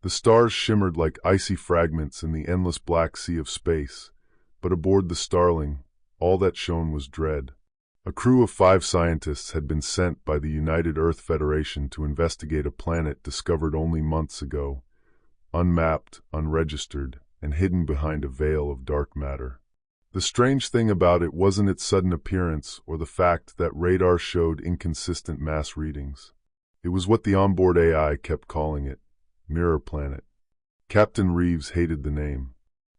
The stars shimmered like icy fragments in the endless black sea of space, but aboard the Starling, all that shone was dread. A crew of 5 scientists had been sent by the United Earth Federation to investigate a planet discovered only months ago, unmapped, unregistered, and hidden behind a veil of dark matter. The strange thing about it wasn't its sudden appearance or the fact that radar showed inconsistent mass readings. It was what the onboard AI kept calling it: Mirror Planet. Captain Reeves hated the name.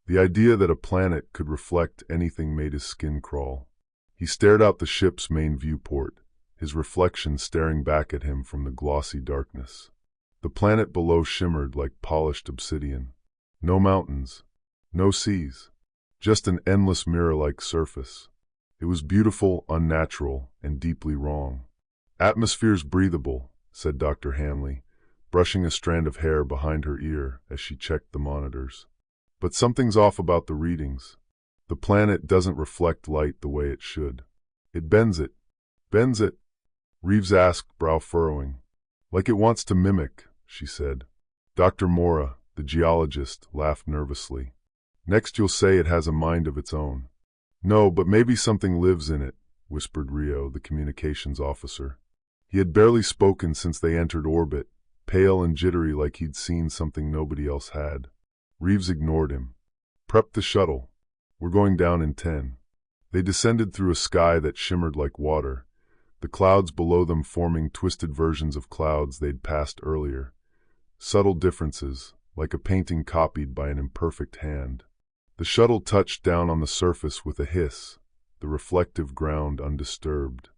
The idea that a planet could reflect anything made his skin crawl. He stared out the ship's main viewport, his reflection staring back at him from the glossy darkness. The planet below shimmered like polished obsidian. No mountains, no seas, just an endless mirror-like surface. It was beautiful, unnatural, and deeply wrong. "Atmosphere's breathable," said Dr. Hanley, brushing a strand of hair behind her ear as she checked the monitors. "But something's off about the readings. The planet doesn't reflect light the way it should. It bends it." "Bends it?" Reeves asked, brow furrowing. "Like it wants to mimic," she said. Dr. Mora, the geologist, laughed nervously. "Next you'll say it has a mind of its own." "No, but maybe something lives in it," whispered Rio, the communications officer. He had barely spoken since they entered orbit, pale and jittery like he'd seen something nobody else had. Reeves ignored him. "Prep the shuttle. We're going down in 10. They descended through a sky that shimmered like water, the clouds below them forming twisted versions of clouds they'd passed earlier. Subtle differences, like a painting copied by an imperfect hand. The shuttle touched down on the surface with a hiss, the reflective ground undisturbed.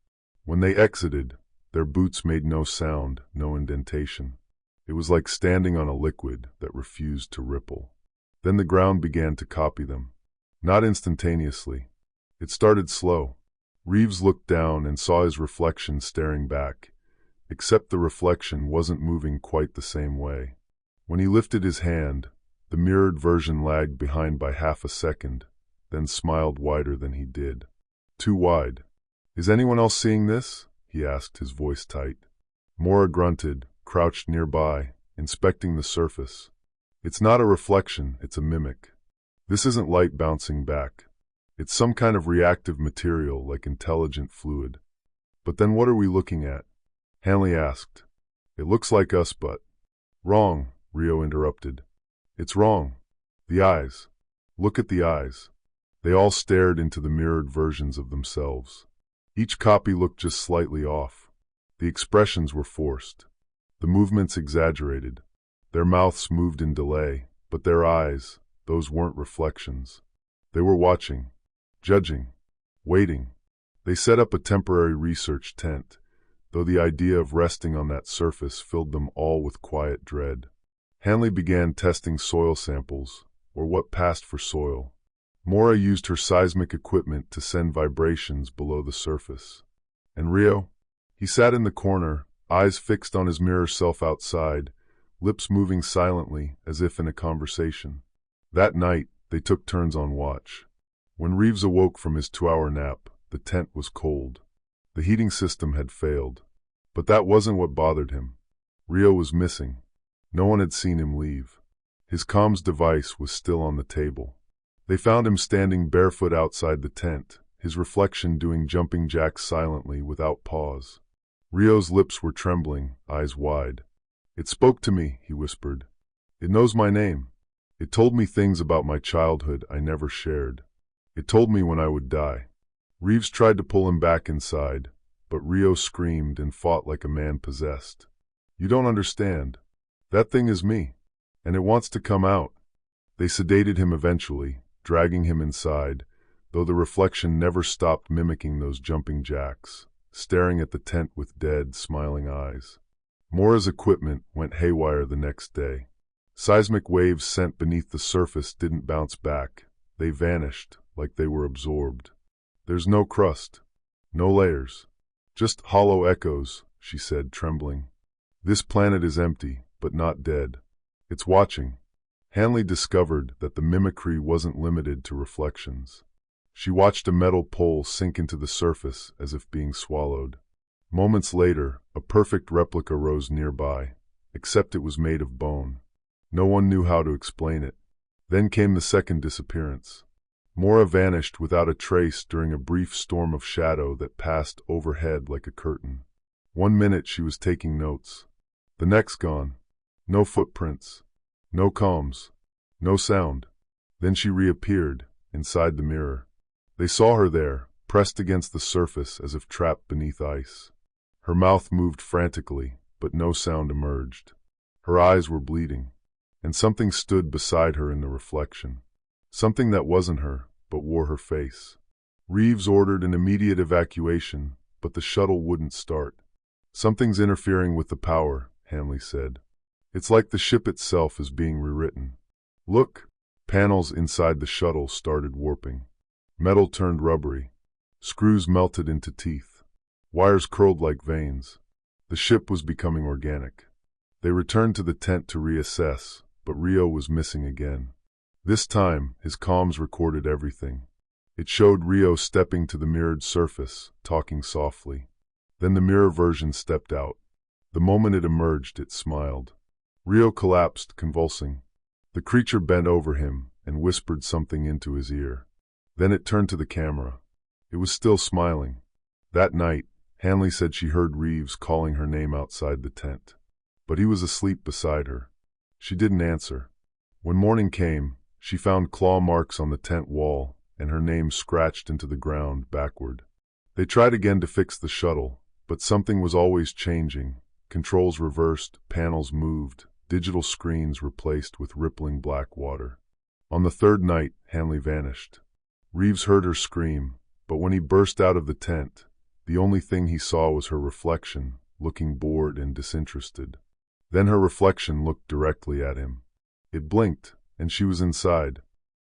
When they exited, their boots made no sound, no indentation. It was like standing on a liquid that refused to ripple. Then the ground began to copy them. Not instantaneously. It started slow. Reeves looked down and saw his reflection staring back, except the reflection wasn't moving quite the same way. When he lifted his hand, the mirrored version lagged behind by half a second, then smiled wider than he did. "Too wide. Is anyone else seeing this?" he asked, his voice tight. Mora grunted, crouched nearby, inspecting the surface. "It's not a reflection, it's a mimic. This isn't light bouncing back. It's some kind of reactive material like intelligent fluid." "But then what are we looking at?" Hanley asked. "It looks like us, but—" "Wrong," Rio interrupted. "It's wrong. The eyes. Look at the eyes." They all stared into the mirrored versions of themselves. Each copy looked just slightly off. The expressions were forced. The movements exaggerated. Their mouths moved in delay, but their eyes, those weren't reflections. They were watching, judging, waiting. They set up a temporary research tent, though the idea of resting on that surface filled them all with quiet dread. Hanley began testing soil samples, or what passed for soil. Mora used her seismic equipment to send vibrations below the surface. And Rio? He sat in the corner, eyes fixed on his mirror self outside, lips moving silently as if in a conversation. That night, they took turns on watch. When Reeves awoke from his 2-hour nap, the tent was cold. The heating system had failed. But that wasn't what bothered him. Rio was missing. No one had seen him leave. His comms device was still on the table. They found him standing barefoot outside the tent, his reflection doing jumping jacks silently without pause. Rio's lips were trembling, eyes wide. "It spoke to me," he whispered. "It knows my name. It told me things about my childhood I never shared. It told me when I would die." Reeves tried to pull him back inside, but Rio screamed and fought like a man possessed. "You don't understand. That thing is me, and it wants to come out." They sedated him eventually, dragging him inside, though the reflection never stopped mimicking those jumping jacks, staring at the tent with dead, smiling eyes. Mora's equipment went haywire the next day. Seismic waves sent beneath the surface didn't bounce back. They vanished, like they were absorbed. "There's no crust, no layers, just hollow echoes," she said, trembling. "This planet is empty, but not dead. It's watching." Hanley discovered that the mimicry wasn't limited to reflections. She watched a metal pole sink into the surface as if being swallowed. Moments later, a perfect replica rose nearby, except it was made of bone. No one knew how to explain it. Then came the second disappearance. Mora vanished without a trace during a brief storm of shadow that passed overhead like a curtain. 1 minute she was taking notes. The next gone. No footprints. No comms. No sound. Then she reappeared, inside the mirror. They saw her there, pressed against the surface as if trapped beneath ice. Her mouth moved frantically, but no sound emerged. Her eyes were bleeding, and something stood beside her in the reflection. Something that wasn't her, but wore her face. Reeves ordered an immediate evacuation, but the shuttle wouldn't start. Something's interfering with the power, Hanley said. It's like the ship itself is being rewritten. Look! Panels inside the shuttle started warping. Metal turned rubbery. Screws melted into teeth. Wires curled like veins. The ship was becoming organic. They returned to the tent to reassess, but Rio was missing again. This time, his comms recorded everything. It showed Rio stepping to the mirrored surface, talking softly. Then the mirror version stepped out. The moment it emerged, it smiled. Rio collapsed, convulsing. The creature bent over him and whispered something into his ear. Then it turned to the camera. It was still smiling. That night, Hanley said she heard Reeves calling her name outside the tent. But he was asleep beside her. She didn't answer. When morning came, she found claw marks on the tent wall and her name scratched into the ground backward. They tried again to fix the shuttle, but something was always changing. Controls reversed, panels moved, digital screens replaced with rippling black water. On the third night, Hanley vanished. Reeves heard her scream, but when he burst out of the tent, the only thing he saw was her reflection, looking bored and disinterested. Then her reflection looked directly at him. It blinked, and she was inside.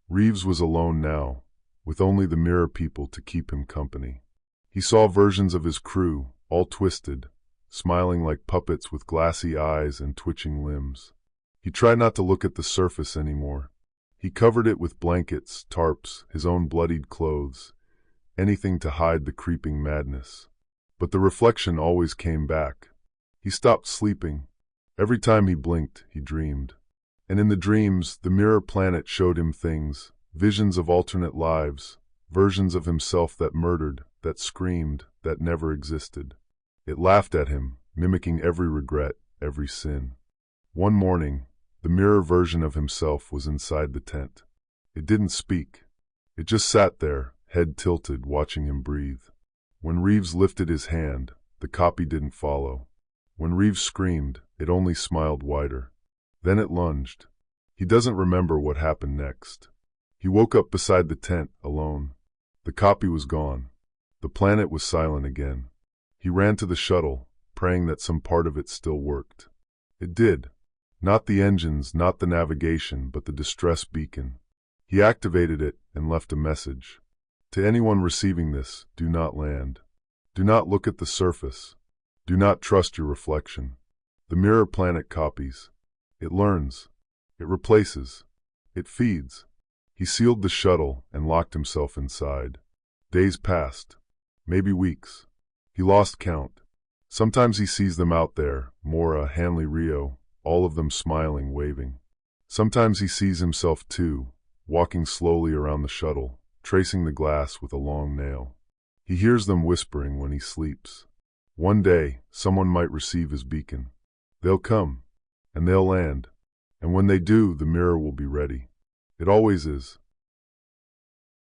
Reeves was alone now, with only the mirror people to keep him company. He saw versions of his crew, all twisted, smiling like puppets with glassy eyes and twitching limbs. He tried not to look at the surface anymore. He covered it with blankets, tarps, his own bloodied clothes, anything to hide the creeping madness. But the reflection always came back. He stopped sleeping. Every time he blinked, he dreamed. And in the dreams, the mirror planet showed him things, visions of alternate lives, versions of himself that murdered, that screamed, that never existed. It laughed at him, mimicking every regret, every sin. One morning, the mirror version of himself was inside the tent. It didn't speak. It just sat there, head tilted, watching him breathe. When Reeves lifted his hand, the copy didn't follow. When Reeves screamed, it only smiled wider. Then it lunged. He doesn't remember what happened next. He woke up beside the tent, alone. The copy was gone. The planet was silent again. He ran to the shuttle, praying that some part of it still worked. It did. Not the engines, not the navigation, but the distress beacon. He activated it and left a message. To anyone receiving this, do not land. Do not look at the surface. Do not trust your reflection. The mirror planet copies. It learns. It replaces. It feeds. He sealed the shuttle and locked himself inside. Days passed. Maybe weeks. He lost count. Sometimes he sees them out there, Mora, Hanley, Rio, all of them smiling, waving. Sometimes he sees himself too, walking slowly around the shuttle, tracing the glass with a long nail. He hears them whispering when he sleeps. One day, someone might receive his beacon. They'll come, and they'll land. And when they do, the mirror will be ready. It always is.